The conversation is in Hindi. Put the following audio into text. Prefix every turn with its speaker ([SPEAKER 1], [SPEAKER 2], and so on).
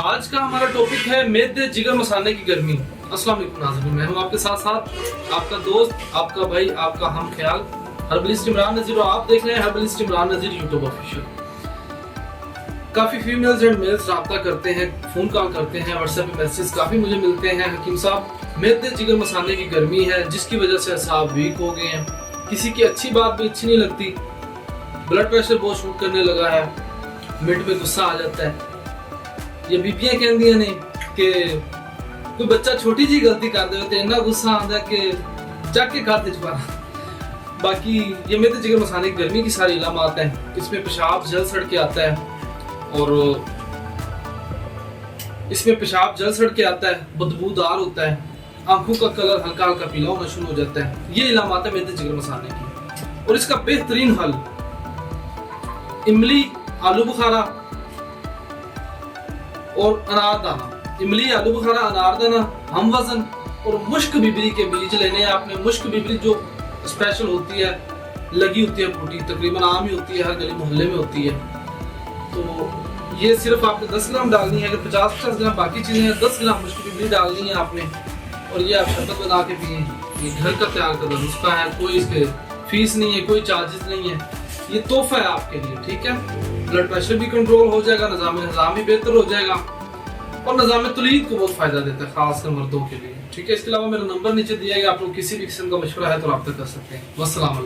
[SPEAKER 1] आज का हमारा टॉपिक है मैदे जिगर मसाले की गर्मी। अस्सलाम वालेकुम नाज़रीन, मैं हूं आपके साथ साथ आपका दोस्त, आपका भाई, आपका हम ख्याल हर्बलिस्ट इमरान नज़ीर और आप देख रहे हैं herbalist Imran Nazir YouTube official. काफ़ी फीमेल्स एंड मेल्स रब्ता करते हैं, फ़ोन कॉल करते हैं, व्हाट्सएप पे मैसेज काफ़ी मुझे मिलते हैं। हकीम साहब मैदे जिगर मसाले की गर्मी है जिसकी वजह से असाब वीक हो गए हैं, किसी की अच्छी बात भी अच्छी नहीं लगती, ब्लड प्रेशर बहुत शूट करने लगा है, मिड में गुस्सा आ जाता है। ये बीबियां कहंदियां ने कि कोई बच्चा छोटी जी गलती कर दे तो इतना गुस्सा आता है कि जाके खाते छुपा। बाकी ये मैदे जिगर मसाले की गर्मी की सारी इलामात हैं। इसमें पेशाब जल सड़ के आता है और बदबूदार होता है, आंखों का कलर हल्का हल्का पीला होना शुरू हो जाता है। ये इलामात है मैदे जिगर मसाले की। और इसका बेहतरीन हल इमली, आलू बुखारा और अनारदाना। इमली, आलू बुखारा, अनारदाना, हम वजन और मुश्क बिबरी के बीज लेने हैं आपने। मुश्क बिबरी जो स्पेशल होती है, लगी होती है बूटी, तकरीबन आम ही होती है, हर गली मोहल्ले में होती है। तो ये सिर्फ आपने 10 ग्राम डालनी है। अगर 50-50 ग्राम बाकी चीजें हैं, 10 ग्राम मुश्क बिबरी डालनी है आपने। और ये आप शरबत बना के पिए। ये घर का तैयार करदा नुस्खा है, कोई इसके फीस नहीं है, कोई चार्जेस नहीं है, ये तोहफा है आपके लिए, ठीक है। ब्लड प्रेशर भी कंट्रोल हो जाएगा, निज़ाम भी बेहतर हो जाएगा और निज़ाम तलीद को बहुत फायदा देता है, खासकर मर्दों के लिए, ठीक है। इसके अलावा मेरा नंबर नीचे दिया गया, आप लोग किसी भी किस्म का मशवरा है तो रब्ता कर सकते हैं। वस्सलाम।